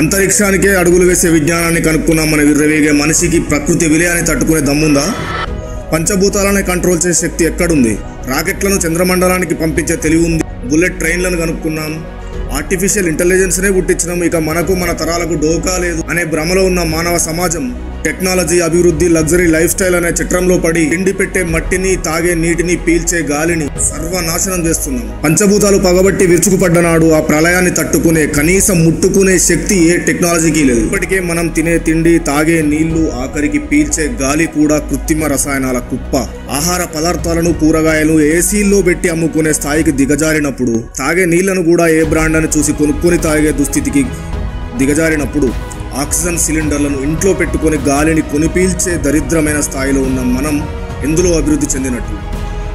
అంతరిక్షానికే అడుగులు వేసే విజ్ఞానాన్ని కనుక్కున్నాం మన విర్రవేగే మనిషికి ప్రకృతి విలయాన్ని తట్టుకునే దమ్ముందా? పంచభూతాలని కంట్రోల్ చేసే శక్తి ఎక్కడుంది? రాకెట్లను చంద్రమండలానికి పంపించే తెలివి ఉంది. బుల్లెట్ ట్రైన్లను కనుక్కున్నాం. ఆర్టిఫిషియల్ ఇంటెలిజెన్స్నే పుట్టించినాం. ఇక మనకు మన తరాలకు డోకా లేదు అనే భ్రమలో ఉన్న మానవ సమాజం టెక్నాలజీ, అభివృద్ధి, లగ్జరీ లైఫ్ స్టైల్ అనే చట్రంలో పడి తిండి పెట్టే మట్టిని, తాగే నీటిని, పీల్చే గాలిని సర్వనాశనం చేస్తున్నాం. పంచభూతాలు పగబట్టి విరుచుకుపడ్డనాడు ఆ ప్రళయాన్ని తట్టుకునే కనీసం ముట్టుకునే శక్తి ఏ టెక్నాలజీకి లేదు. ఇప్పటికే మనం తినే తిండి, తాగే నీళ్లు, ఆఖరికి పీల్చే గాలి కూడా కృత్రిమ రసాయనాల కుప్ప. ఆహార పదార్థాలను, కూరగాయలు ఏసీల్లో పెట్టి అమ్ముకునే స్థాయికి దిగజారినప్పుడు, తాగే నీళ్లను కూడా ఏ బ్రాండ్ అని చూసి కొనుక్కొని తాగే దుస్థితికి దిగజారినప్పుడు, ఆక్సిజన్ సిలిండర్లను ఇంట్లో పెట్టుకుని గాలిని కొనిపీల్చే దరిద్రమైన స్థాయిలో ఉన్న మనం ఎందులో అభివృద్ధి చెందినట్టు?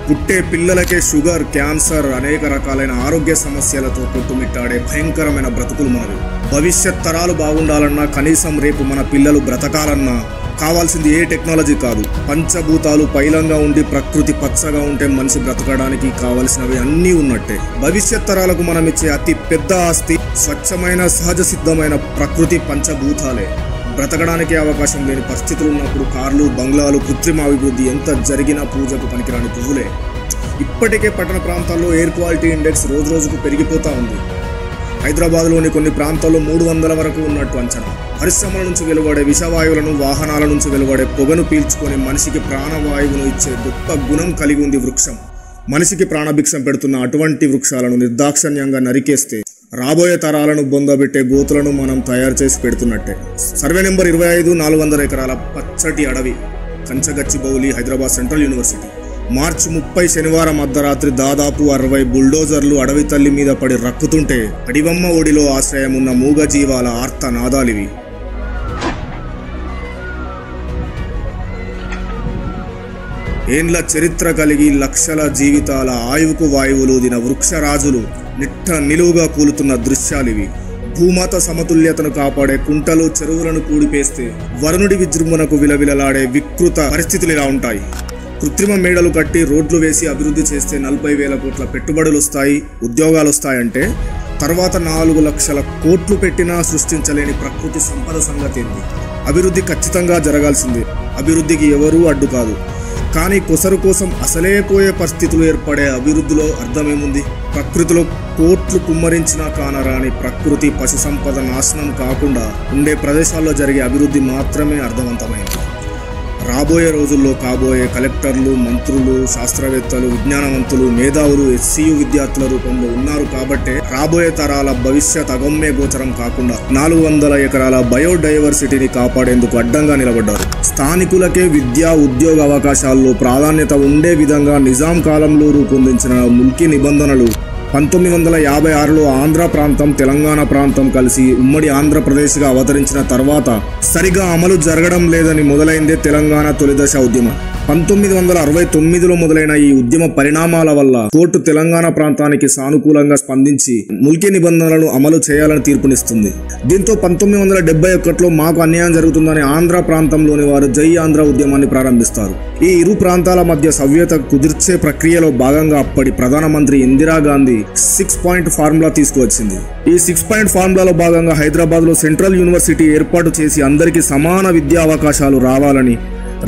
పుట్టే పిల్లలకే షుగర్, క్యాన్సర్, అనేక రకాలైన ఆరోగ్య సమస్యలతో కొట్టుమిట్టాడే భయంకరమైన బ్రతుకులు మనవి. భవిష్యత్ తరాలు బాగుండాలన్నా, కనీసం రేపు మన పిల్లలు బ్రతకాలన్నా కావాల్సింది ఏ టెక్నాలజీ కాదు, పంచభూతాలు పైలంగా ఉండి ప్రకృతి పచ్చగా ఉంటే మనిషి బ్రతకడానికి కావలసినవి అన్నీ ఉన్నట్టే. భవిష్యత్ తరాలకు మనం ఇచ్చే అతి పెద్ద ఆస్తి స్వచ్ఛమైన, సహజ సిద్ధమైన ప్రకృతి పంచభూతాలే. బ్రతకడానికి అవకాశం లేని పరిస్థితులు ఉన్నప్పుడు కార్లు, బంగ్లాలు, కృత్రిమ అభివృద్ధి ఎంత జరిగినా పూజకు పనికిరాని పువ్వులే. ఇప్పటికే పట్టణ ప్రాంతాల్లో ఎయిర్ క్వాలిటీ ఇండెక్స్ రోజు రోజుకు పెరిగిపోతూ ఉంది. హైదరాబాద్లోని కొన్ని ప్రాంతాల్లో 300 వరకు ఉన్నట్టు అంచనా. పరిశ్రమల నుంచి వెలువడే విషవాయువులను, వాహనాల నుంచి వెలువడే పొగను పీల్చుకొని మనిషికి ప్రాణవాయువును ఇచ్చే గొప్ప గుణం కలిగి ఉంది వృక్షం. మనిషికి ప్రాణభిక్షం పెడుతున్న అటువంటి వృక్షాలను నిర్దాక్షణ్యంగా నరికేస్తే రాబోయే తరాలను బొందబెట్టే గోతులను మనం తయారు చేసి పెడుతున్నట్టే. సర్వే నెంబర్ 25 400 ఎకరాల పచ్చటి అడవి, కంచగచ్చిబౌలి, హైదరాబాద్ సెంట్రల్ యూనివర్సిటీ. మార్చి 30 శనివారం అర్ధరాత్రి దాదాపు 60 బుల్డోజర్లు అడవి తల్లి మీద పడి రక్కుతుంటే అడివమ్మ ఒడిలో ఆశ్రయం ఉన్న మూగ జీవాల ఆర్త నాదాలివి. ఏండ్ల చరిత్ర కలిగి లక్షల జీవితాల ఆయువుకు వాయువులు దిన వృక్షరాజులు నిట్ట నిలువుగా కూలుతున్న దృశ్యాలివి. భూమాత సమతుల్యతను కాపాడే కుంటలు, చెరువులను కూడిపేస్తే వరుణుడి విజృంభణకు విలవిలలాడే వికృత పరిస్థితులు ఇలా ఉంటాయి. కృత్రిమ మేడలు కట్టి రోడ్లు వేసి అభివృద్ధి చేస్తే 40,000 కోట్ల పెట్టుబడులు వస్తాయి, ఉద్యోగాలు వస్తాయంటే తర్వాత 4 లక్షల కోట్లు పెట్టినా సృష్టించలేని ప్రకృతి సంపద సంగతి ఏంది? అభివృద్ధి ఖచ్చితంగా జరగాల్సిందే. అభివృద్ధికి ఎవరూ అడ్డు కాదు. కానీ కొసరు కోసం అసలే పోయే పరిస్థితులు ఏర్పడే అభివృద్ధిలో అర్థమేముంది? ప్రకృతిలో కోట్లు కుమ్మరించినా కానరాని ప్రకృతి, పశు సంపద నాశనం కాకుండా ఉండే ప్రదేశాల్లో జరిగే అభివృద్ధి మాత్రమే అర్థవంతమైంది. రాబోయే రోజుల్లో కాబోయే కలెక్టర్లు, మంత్రులు, శాస్త్రవేత్తలు, విజ్ఞానవంతులు, మేధావులు HCU విద్యార్థుల రూపంలో ఉన్నారు కాబట్టే రాబోయే తరాల భవిష్యత్ అగమ్య గోచరం కాకుండా 400 ఎకరాల బయోడైవర్సిటీని కాపాడేందుకు అడ్డంగా నిలబడ్డారు. స్థానికులకే విద్యా, ఉద్యోగ అవకాశాల్లో ప్రాధాన్యత ఉండే విధంగా నిజాం కాలంలో రూపొందించిన ముల్కీ నిబంధనలు 1956లో ఆంధ్ర ప్రాంతం, తెలంగాణ ప్రాంతం కలిసి ఉమ్మడి ఆంధ్రప్రదేశ్గా అవతరించిన తర్వాత సరిగా అమలు జరగడం లేదని మొదలైందే తెలంగాణ తొలిదశ ఉద్యమం. 1969లో మొదలైన ఈ ఉద్యమ పరిణామాల వల్ల కోర్టు తెలంగాణ ప్రాంతానికి సానుకూలంగా స్పందించి ముల్కీ నిబంధనలను అమలు చేయాలని తీర్పునిస్తుంది. దీంతో 1971లో మాకు అన్యాయం జరుగుతుందని ఆంధ్ర ప్రాంతంలోని వారు జై ఆంధ్ర ఉద్యమాన్ని ప్రారంభిస్తారు. ఈ ఇరు ప్రాంతాల మధ్య సవ్యత కుదిర్చే ప్రక్రియలో భాగంగా అప్పటి ప్రధానమంత్రి ఇందిరాగాంధీ 6 పాయింట్ ఫార్ములా తీసుకువచ్చింది. ఈ 6 పాయింట్ ఫార్ములాలో భాగంగా హైదరాబాద్లో సెంట్రల్ యూనివర్సిటీ ఏర్పాటు చేసి అందరికీ సమాన విద్యా అవకాశాలు రావాలని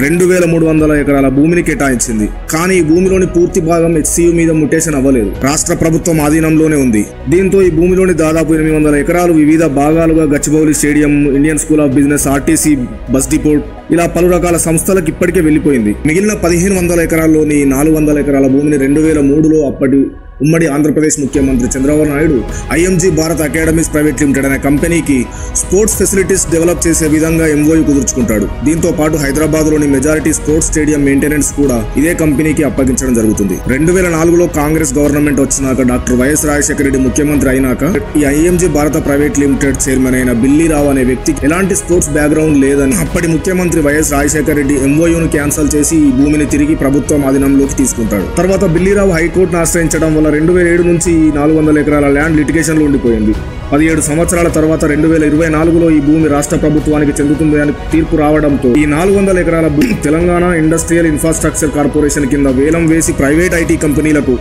2300 ఎకరాల భూమిని కేటాయించింది. కానీ ఈ భూమిలోని పూర్తి భాగం HCU మీద ముటేషన్ అవ్వలేదు. రాష్ట్ర ప్రభుత్వం ఆధీనంలోనే ఉంది. దీంతో ఈ భూమిలోని దాదాపు 800 ఎకరాలు వివిధ భాగాలుగా Gachibowli stadium, Indian school of business, RTC bus depot ఇలా పలు రకాల సంస్థలకు ఇప్పటికే వెళ్లిపోయింది. మిగిలిన 1500 ఎకరాల్లోని 400 ఎకరాల భూమిని 2003లో అప్పటి ఉమ్మడి ఆంధ్రప్రదేశ్ ముఖ్యమంత్రి Chandrababu Naidu IMG Bharat academies private limited అనే కంపెనీకి స్పోర్ట్స్ ఫెసిలిటీస్ డెవలప్ చేసే విధంగా MOU కుదుర్చుకుంటాడు. దీంతో పాటు హైదరాబాద్లోని మెజారిటీ స్పోర్ట్స్ స్టేడియం మెయింటెనెన్స్ కూడా ఇదే కంపెనీకి అప్పగించడం జరుగుతుంది. 2004లో కాంగ్రెస్ గవర్నమెంట్ వచ్చినాక డాక్టర్ వైఎస్ రాజశేఖర రెడ్డి ముఖ్యమంత్రి అయినాక ఈ IMG భారత ప్రైవేట్ లిమిటెడ్ చైర్మన్ అయిన బిల్లీరావు అనే వ్యక్తికి ఎలాంటి స్పోర్ట్స్ బ్యాక్గ్రౌండ్ లేదని అప్పటి ముఖ్యమంత్రి వైఎస్ రాజశేఖర రెడ్డి MOUను క్యాన్సల్ చేసి ఈ భూమిని తిరిగి ప్రభుత్వం ఆధీనంలోకి తీసుకుంటాడు. తర్వాత బిల్లీరావు హైకోర్టును ఆశ్రయించడం వల్ల 2007 నుంచి ఈ 400 ఎకరాల ల్యాండ్ లిటిగేషన్లో ఉండిపోయింది. 17 సంవత్సరాల తర్వాత 2024లో ఈ భూమి రాష్ట్ర ప్రభుత్వానికి చెందుతుంది అని తీర్పు రావడంతో ఈ 400 ఎకరాల భూమి తెలంగాణ ఇండస్ట్రియల్ ఇన్ఫ్రాస్ట్రక్చర్ కార్పొరేషన్ కింద వేలం వేసి ప్రైవేట్ IT కంపెనీలకు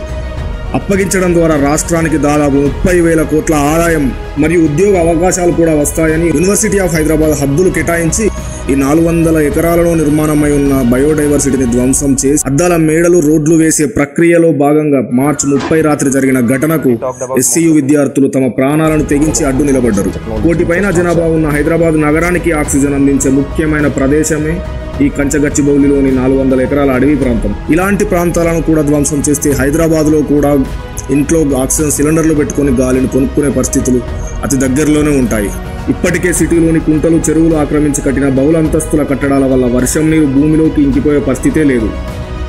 అప్పగించడం ద్వారా రాష్ట్రానికి దాదాపు 30,000 కోట్ల ఆదాయం మరియు ఉద్యోగ అవకాశాలు కూడా వస్తాయని యూనివర్సిటీ ఆఫ్ హైదరాబాద్ హద్దులు కేటాయించి ఈ 400 ఎకరాలలో నిర్మాణమై ఉన్న బయోడైవర్సిటీని ధ్వంసం చేసి అద్దాల మేడలు రోడ్లు వేసే ప్రక్రియలో భాగంగా మార్చి 30 రాత్రి జరిగిన ఘటనకు ఎస్సీయూ విద్యార్థులు తమ ప్రాణాలను తెగించి అడ్డు నిలబడ్డారు. 1 కోటి పైన జనాభా ఉన్న హైదరాబాద్ నగరానికి ఆక్సిజన్ అందించే ముఖ్యమైన ప్రదేశమే ఈ కంచగచ్చిబౌలిలోని 400 ఎకరాల అడవి ప్రాంతం. ఇలాంటి ప్రాంతాలను కూడా ధ్వంసం చేస్తే హైదరాబాద్లో కూడా ఇంట్లో ఆక్సిజన్ సిలిండర్లు పెట్టుకుని గాలిని కొనుక్కునే పరిస్థితులు అతి దగ్గరలోనే ఉంటాయి. ఇప్పటికే సిటీలోని కుంటలు చెరువులు ఆక్రమించి కట్టిన బహుళ అంతస్తుల కట్టడాల వల్ల వర్షం నీరు భూమిలోకి ఇంకిపోయే పరిస్థితే లేదు.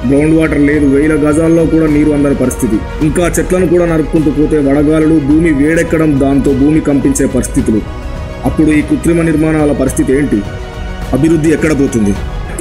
గ్రౌండ్ వాటర్ లేదు. 1000 గజాల్లో కూడా నీరు అందని పరిస్థితి. ఇంకా చెట్లను కూడా నరుక్కుంటూ పోతే వడగాలులు, భూమి వేడెక్కడం, దాంతో భూమి కంపించే పరిస్థితులు. అప్పుడు ఈ కృత్రిమ నిర్మాణాల పరిస్థితి ఏంటి? అభివృద్ధి ఎక్కడ పోతుంది?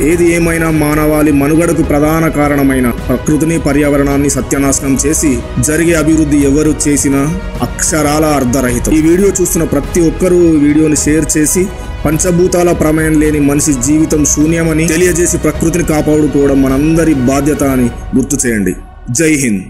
ఏది ఏమైనా మానవాళి మనుగడకు ప్రధాన కారణమైన ప్రకృతిని, పర్యావరణాన్ని సత్యనాశనం చేసి జరిగే అభివృద్ధి ఎవరు చేసినా అక్షరాల అర్ధరహితం. ఈ వీడియో చూస్తున్న ప్రతి ఒక్కరూ ఈ వీడియోని షేర్ చేసి పంచభూతాల ప్రమేయం లేని మనిషి జీవితం శూన్యమని తెలియజేసి ప్రకృతిని కాపాడుకోవడం మనందరి బాధ్యత అని గుర్తు చేయండి. జై హింద్.